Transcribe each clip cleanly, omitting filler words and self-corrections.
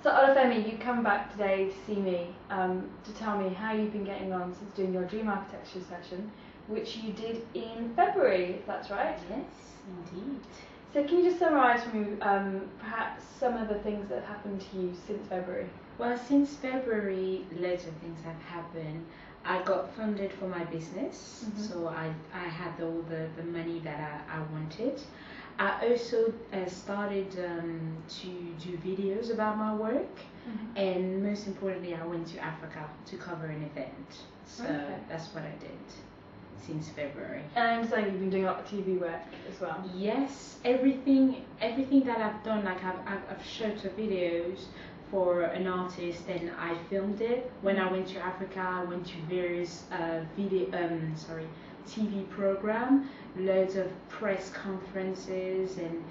So Olafemi, you come back today to see me to tell me how you've been getting on since doing your dream architecture session, which you did in February, if that's right? Yes, indeed. So can you just summarise for me perhaps some of the things that have happened to you since February? Well, since February, loads of things have happened. I got funded for my business, so I had all the money that I wanted. I also started to do videos about my work, and most importantly, I went to Africa to cover an event. So that's what I did since February. And I understand you've been doing a lot of TV work as well. Yes, everything that I've done, like I've shot videos for an artist and I filmed it. When I went to Africa, I went to various TV program, loads of press conferences, and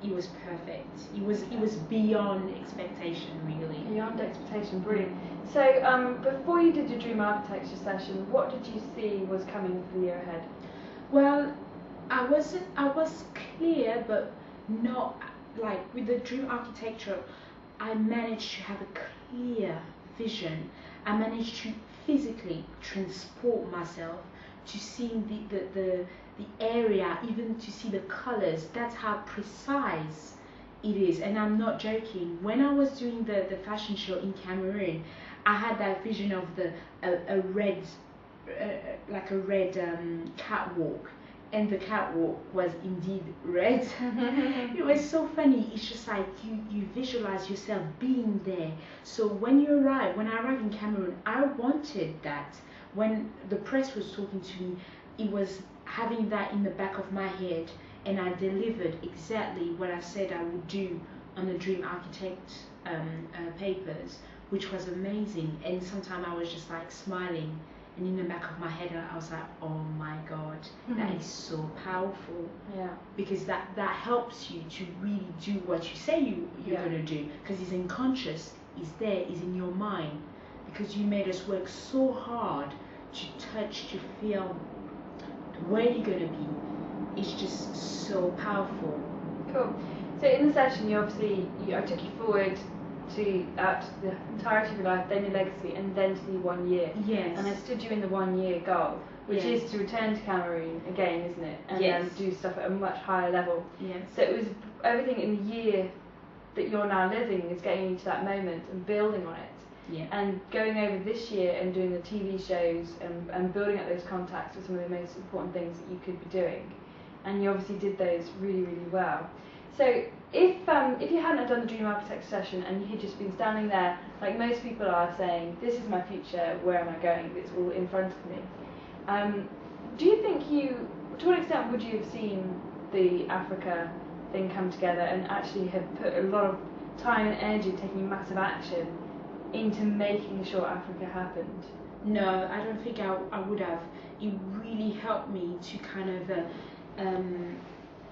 it was perfect. It was beyond expectation, really. Beyond expectation, brilliant. So before you did your dream architecture session, what did you see was coming for the year ahead? Well, I was clear, but not like with the dream architecture. I managed to have a clear vision. I managed to physically transport myself to seeing the area, even to see the colors. That's how precise it is, and I'm not joking. When I was doing the fashion show in Cameroon, I had that vision of a red catwalk, and the catwalk was indeed red. It was so funny. It's just like you visualize yourself being there. So when I arrived in Cameroon, I wanted that. When the press was talking to me, it was having that in the back of my head, and I delivered exactly what I said I would do on the Dream Architect papers, which was amazing. And sometimes I was just like smiling, and in the back of my head I was like, oh my God, that is so powerful. Yeah. Because that helps you to really do what you say you're going to do, because it's unconscious, it's there, it's in your mind, because you made us work so hard to touch, to feel where you're going to be. It's just so powerful. Cool. So in the session, I took you forward to the entirety of your life, then your legacy, and then to the 1 year. Yes. And I stood you in the 1 year goal, which is to return to Cameroon again, isn't it? And do stuff at a much higher level. Yes. So it was everything in the year that you're now living is getting you to that moment and building on it. Yeah. And going over this year and doing the TV shows and building up those contacts are some of the most important things that you could be doing. And you obviously did those really, really well. So if you hadn't done the Dream Architect session and you had just been standing there, like most people are, saying, this is my future, where am I going, it's all in front of me, do you think to what extent would you have seen the Africa thing come together and actually have put a lot of time and energy taking massive action into making sure Africa happened? No, I don't think I would have. It really helped me to kind of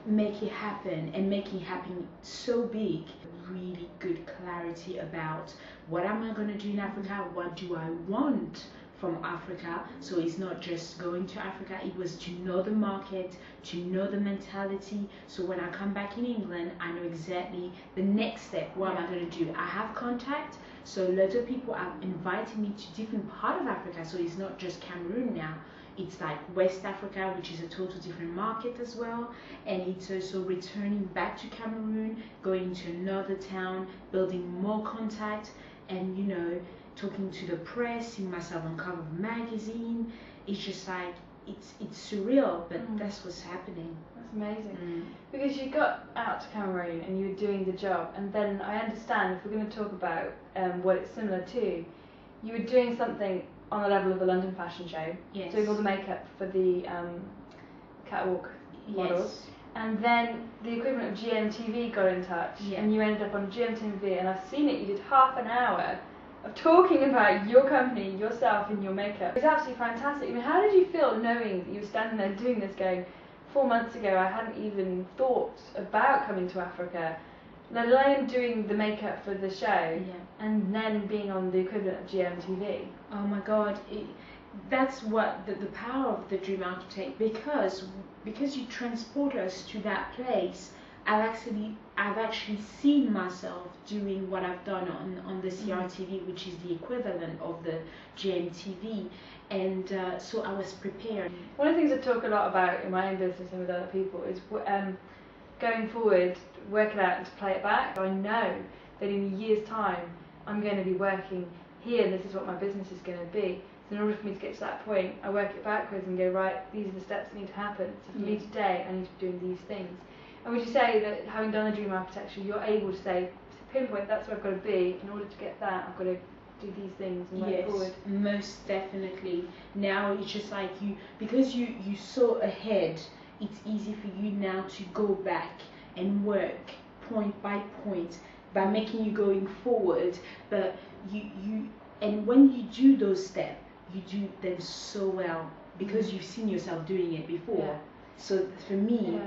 make it happen, and make it happen so big. Really good clarity about what am I going to do in Africa, what do I want from Africa. So it's not just going to Africa, it was to know the market, to know the mentality. So when I come back in England, I know exactly the next step. What am I going to do? I have contact, so lots of people are inviting me to different part of Africa. So it's not just Cameroon now, it's like West Africa, which is a total different market as well. And it's also returning back to Cameroon, going to another town, building more contact, and talking to the press, seeing myself on cover of a magazine. It's just like, it's surreal, but that's what's happening. That's amazing. Because you got out to Cameroon and you were doing the job, and then I understand, if we're going to talk about what it's similar to, you were doing something on the level of the London Fashion Show, doing all the makeup for the catwalk models. And then the equivalent of GMTV got in touch, and you ended up on GMTV, and I've seen it, you did half an hour of talking about your company, yourself, and your makeup. It was absolutely fantastic. I mean, how did you feel knowing that you were standing there doing this, going, 4 months ago I hadn't even thought about coming to Africa, let alone doing the makeup for the show, and then being on the equivalent of GMTV? Oh my God, that's what the power of the Dream Architect, because you transport us to that place. I've actually seen myself doing what I've done on the CRTV, which is the equivalent of the GMTV, and so I was prepared. One of the things I talk a lot about in my own business and with other people is going forward, work it out and to play it back. I know that in a year's time I'm going to be working here and this is what my business is going to be. So in order for me to get to that point, I work it backwards and go, right, these are the steps that need to happen. So for me today, I need to be doing these things. And would you say that having done the dream architecture, you're able to say, pinpoint, that's where I've got to be. In order to get that, I've got to do these things and work forward? Most definitely. Now it's just like because you saw ahead, it's easy for you now to go back and work point by point by making you going forward. But and when you do those steps, you do them so well because you've seen yourself doing it before. Yeah. So for me,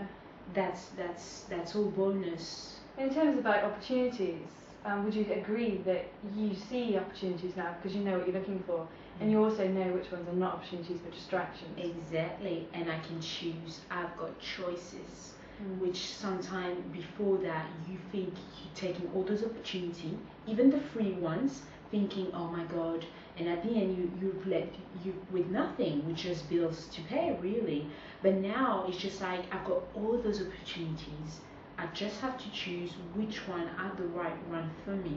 that's all bonus. In terms of like opportunities, would you agree that you see opportunities now because you know what you're looking for, and you also know which ones are not opportunities but distractions? Exactly, and I can choose. I've got choices, which sometimes before that you think you're taking all those opportunities, even the free ones, thinking, oh my God, and at the end you've left you with nothing, with just bills to pay really. But now it's just like I've got all those opportunities. I just have to choose which one are the right one for me.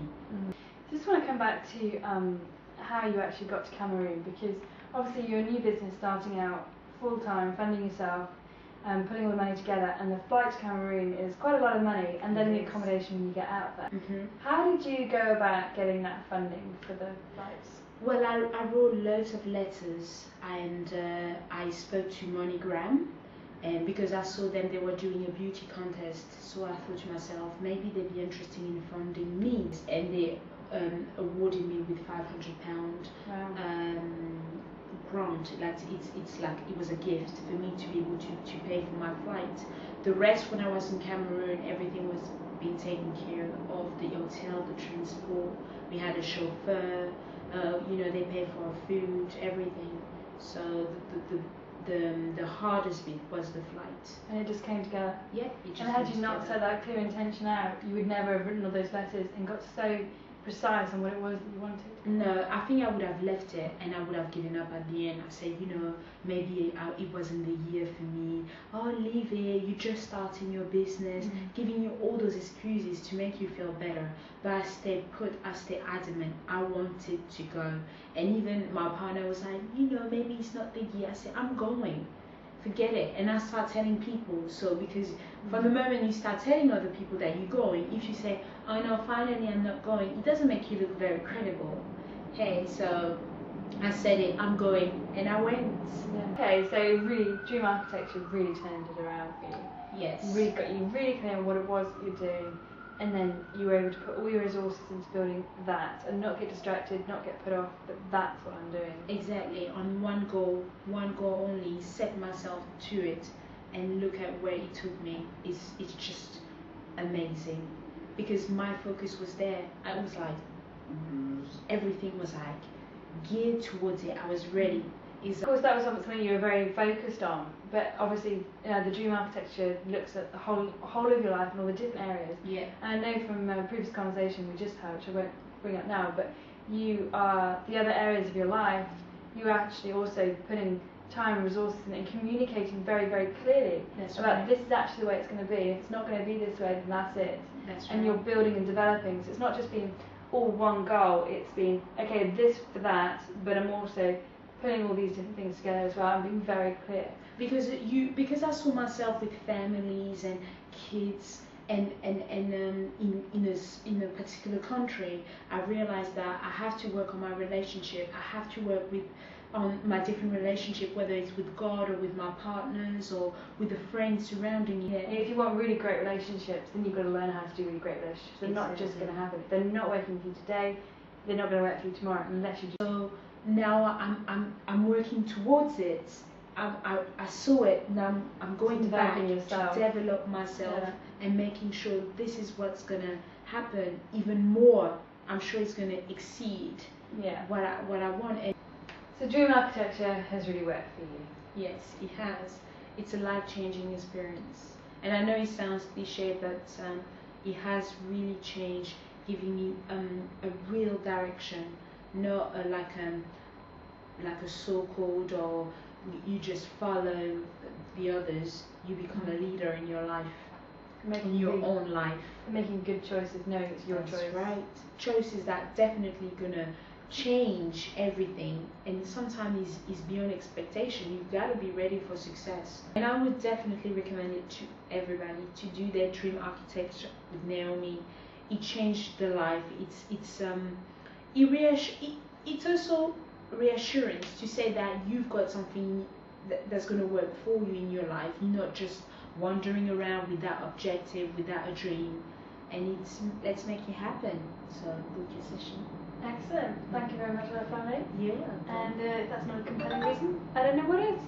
I just want to come back to how you actually got to Cameroon, because obviously you're a new business starting out full-time, funding yourself, putting all the money together, and the flight to Cameroon is quite a lot of money, and then the accommodation when you get out there. How did you go about getting that funding for the flights? Well, I wrote loads of letters, and I spoke to MoneyGram, and because I saw them, they were doing a beauty contest, so I thought to myself, maybe they'd be interested in funding me, and they awarded me with £500 grant. Like it's like it was a gift for me to be able to pay for my flight. The rest, when I was in Cameroon, everything was being taken care of. The hotel, the transport, we had a chauffeur. They paid for our food, everything. So the hardest bit was the flight. And it just came together? Yeah. And had you not set that clear intention out, you would never have written all those letters and got so precise on what it was that you wanted? No, I think I would have left it and I would have given up at the end. I said, maybe it wasn't the year for me. Oh, leave it, you're just starting your business, giving you all those excuses to make you feel better. But I stayed put, I stayed adamant. I wanted to go. And even my partner was like, maybe it's not the year. I said, I'm going. Forget it. And I start telling people. So because from the moment you start telling other people that you're going, if you say, oh no, finally I'm not going, it doesn't make you look very credible. Hey, so I said it, I'm going, and I went. Okay, so really, Dream Architecture really turned it around for you. Yes. Really got you really clear on what it was that you're doing, and then you were able to put all your resources into building that, and not get distracted, not get put off, but that's what I'm doing. Exactly, on one goal only, set myself to it, and look at where it took me. It's just amazing, because my focus was there. I was like, everything was like geared towards it. I was ready. Of course, that was something you were very focused on, but obviously the Dream Architecture looks at the whole of your life and all the different areas. Yeah. And I know from a previous conversation we just had, which I won't bring up now, but you are the other areas of your life. You're actually also putting time and resources in it and communicating very, very clearly about this is actually the way it's going to be. If it's not going to be this way, then that's it. That's and you're building and developing. So it's not just been all one goal. It's been okay, this for that, but I'm also putting all these different things together as well and being very clear. Because I saw myself with families and kids and in a particular country, I realized that I have to work on my relationship. I have to work on my different relationship, whether it's with God or with my partners or with the friends surrounding me. Yeah, if you want really great relationships, then you've got to learn how to do really great relationships. They're not just going to happen. They're not working for you today. They're not going to work for you tomorrow unless you. So now I'm working towards it. I saw it, and I'm going back to develop myself and making sure this is what's gonna happen. Even more, I'm sure it's gonna exceed what I want. So Dream Architecture has really worked for you. Yes, it has. It's a life-changing experience, And I know it sounds cliche, but it has really changed, giving me a real direction, not like a so-called or you just follow the others. You become a leader in your life, in your own life. Making good choices, knowing it's your choice. Right. Choices that definitely gonna change everything, and sometimes is beyond expectation. You've got to be ready for success. And I would definitely recommend it to everybody to do their dream architecture with Naomi. It changed the life. It's also reassurance to say that you've got something that's going to work for you in your life, not just wandering around without objective, without a dream. And let's make it happen. So good decision. Excellent. Thank you very much for that, family. Yeah. And if that's not a compelling reason, I don't know what is.